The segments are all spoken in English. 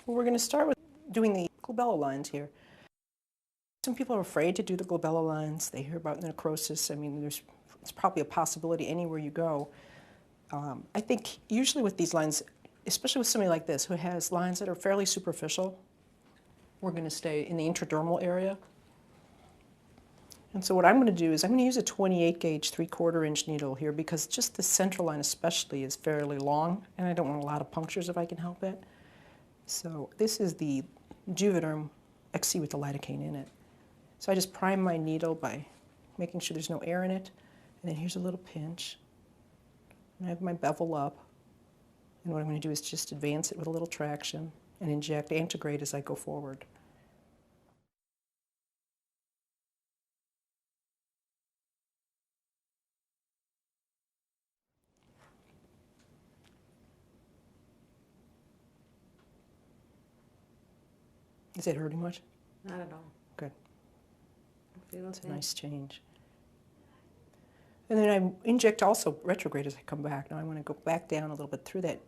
Well, we're going to start with doing the glabella lines here. Some people are afraid to do the glabella lines. They hear about necrosis. I mean, it's probably a possibility anywhere you go. I think usually with these lines, especially with somebody like this who has lines that are fairly superficial, we're going to stay in the intradermal area. And so what I'm going to do is I'm going to use a 28 gauge 3/4 inch needle here because just the central line especially is fairly long and I don't want a lot of punctures if I can help it. So this is the Juvederm XC with the lidocaine in it. So I just prime my needle by making sure there's no air in it. And then here's a little pinch. And I have my bevel up. And what I'm going to do is just advance it with a little traction and inject antegrade as I go forward. Is it hurting much? Not at all. Good. It's a nice change. And then I inject also retrograde as I come back. Now I want to go back down a little bit through that,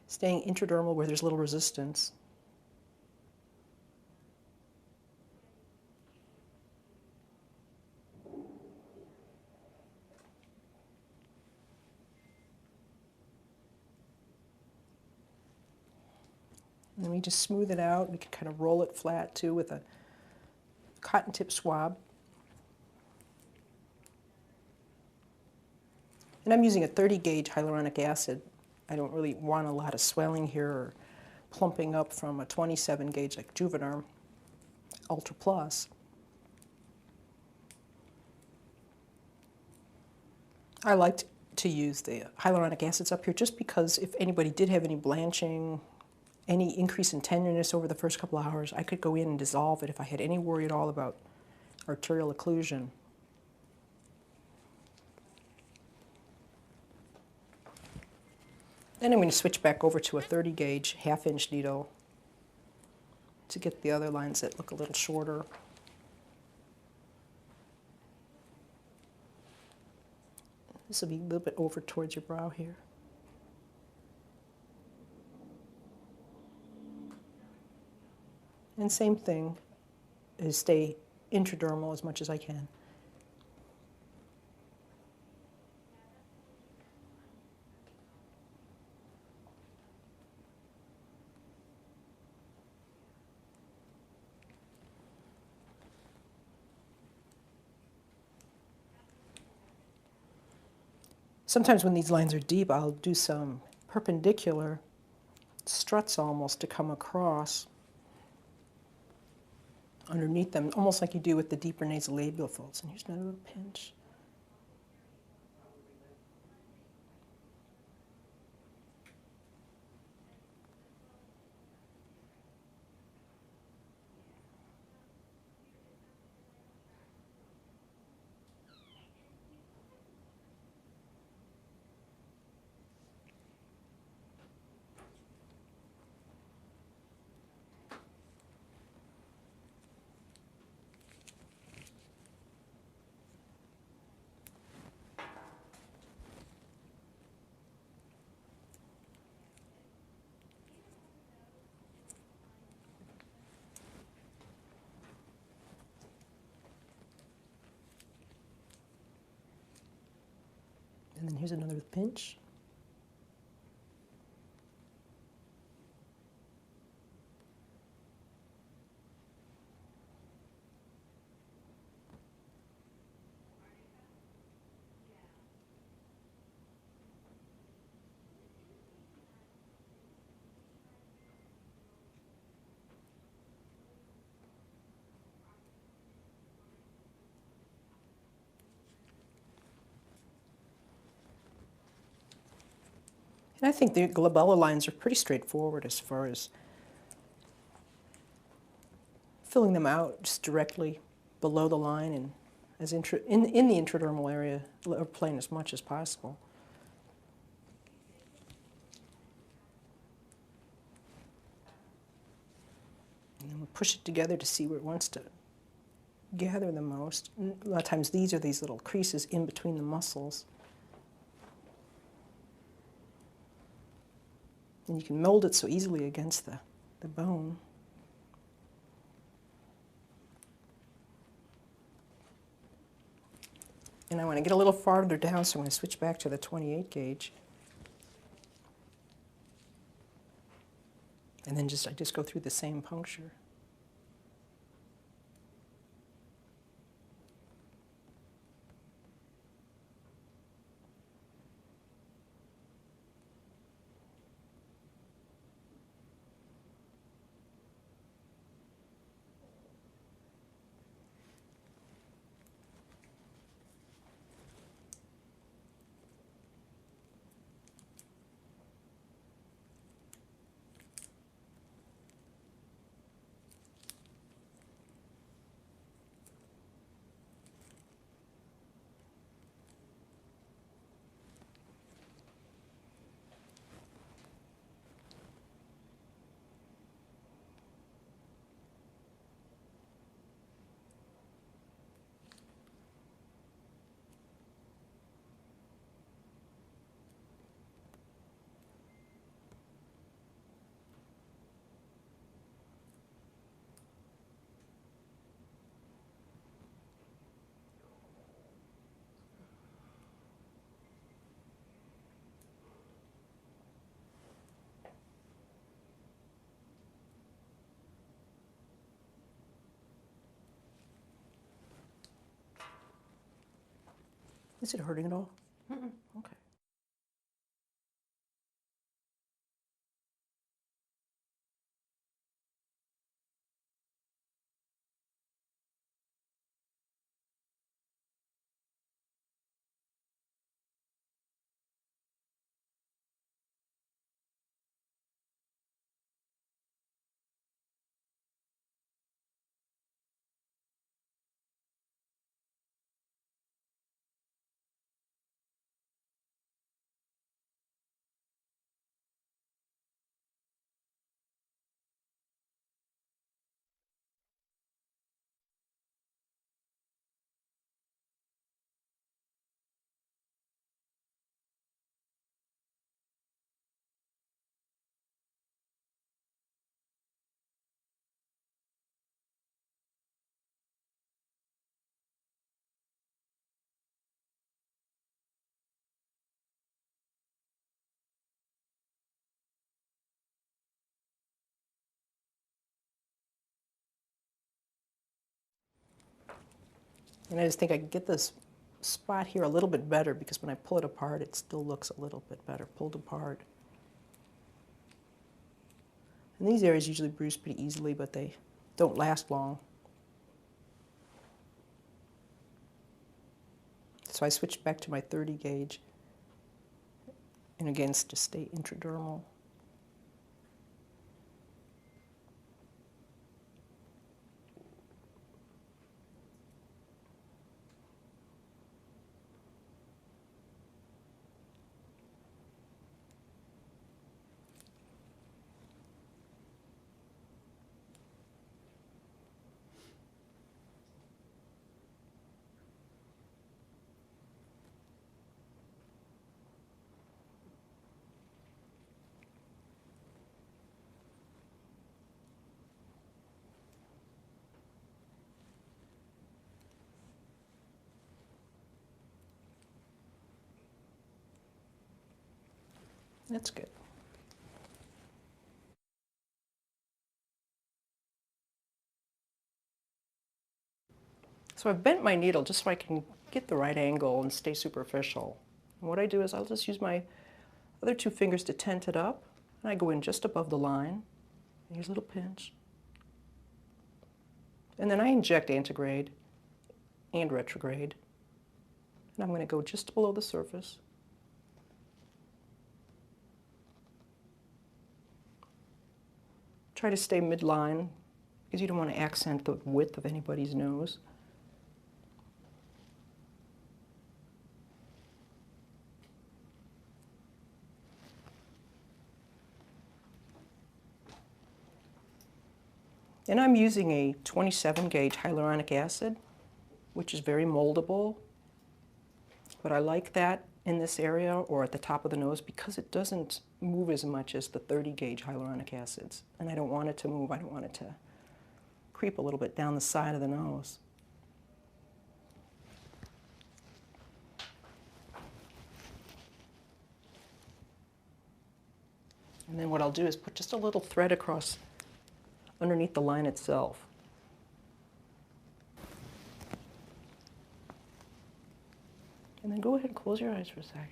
staying intradermal where there's little resistance. And then we just smooth it out. We can kind of roll it flat too with a cotton tip swab. And I'm using a 30 gauge hyaluronic acid. I don't really want a lot of swelling here or plumping up from a 27 gauge like Juvederm Ultra Plus. I like to use the hyaluronic acids up here just because if anybody did have any blanching, any increase in tenderness over the first couple of hours, I could go in and dissolve it if I had any worry at all about arterial occlusion. Then I'm going to switch back over to a 30 gauge half-inch needle to get the other lines that look a little shorter. This will be a little bit over towards your brow here. And same thing, is stay intradermal as much as I can. Sometimes when these lines are deep, I'll do some perpendicular struts almost to come across underneath them, almost like you do with the deeper nasolabial folds. And here's another little pinch. And then here's another pinch. And I think the glabella lines are pretty straightforward as far as filling them out just directly below the line and as in the intradermal area, or playing as much as possible. And then we'll push it together to see where it wants to gather the most. And a lot of times these are these little creases in between the muscles. And you can mold it so easily against the the bone. And I want to get a little farther down, so I'm going to switch back to the 28 gauge. And then I just go through the same puncture. Is it hurting at all? Mm-mm. Okay. And I just think I can get this spot here a little bit better, because when I pull it apart, it still looks a little bit better pulled apart. And these areas usually bruise pretty easily, but they don't last long. So I switched back to my 30 gauge. And again, just stay intradermal. That's good. So I've bent my needle just so I can get the right angle and stay superficial. And what I do is I'll just use my other two fingers to tent it up, and I go in just above the line. Here's a little pinch. And then I inject antegrade and retrograde. And I'm going to go just below the surface. Try to stay midline, because you don't want to accent the width of anybody's nose. And I'm using a 27 gauge hyaluronic acid, which is very moldable, but I like that in this area or at the top of the nose because it doesn't move as much as the 30 gauge hyaluronic acids. And I don't want it to move. I don't want it to creep a little bit down the side of the nose. And then what I'll do is put just a little thread across underneath the line itself. And then go ahead and close your eyes for a second.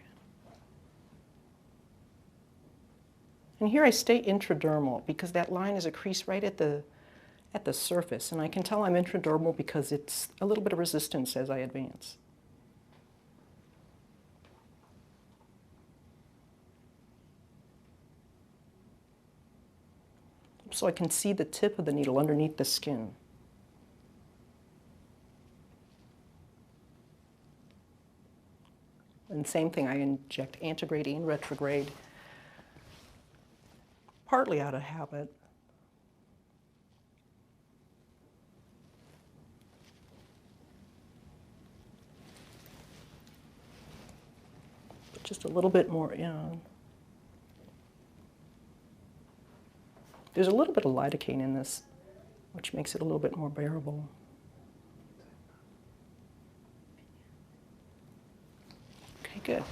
And here I stay intradermal because that line is a crease right at the surface. And I can tell I'm intradermal because it's a little bit of resistance as I advance. So I can see the tip of the needle underneath the skin. And same thing, I inject antegrade and retrograde, partly out of habit. But just a little bit more in. There's a little bit of lidocaine in this, which makes it a little bit more bearable. Okay, good.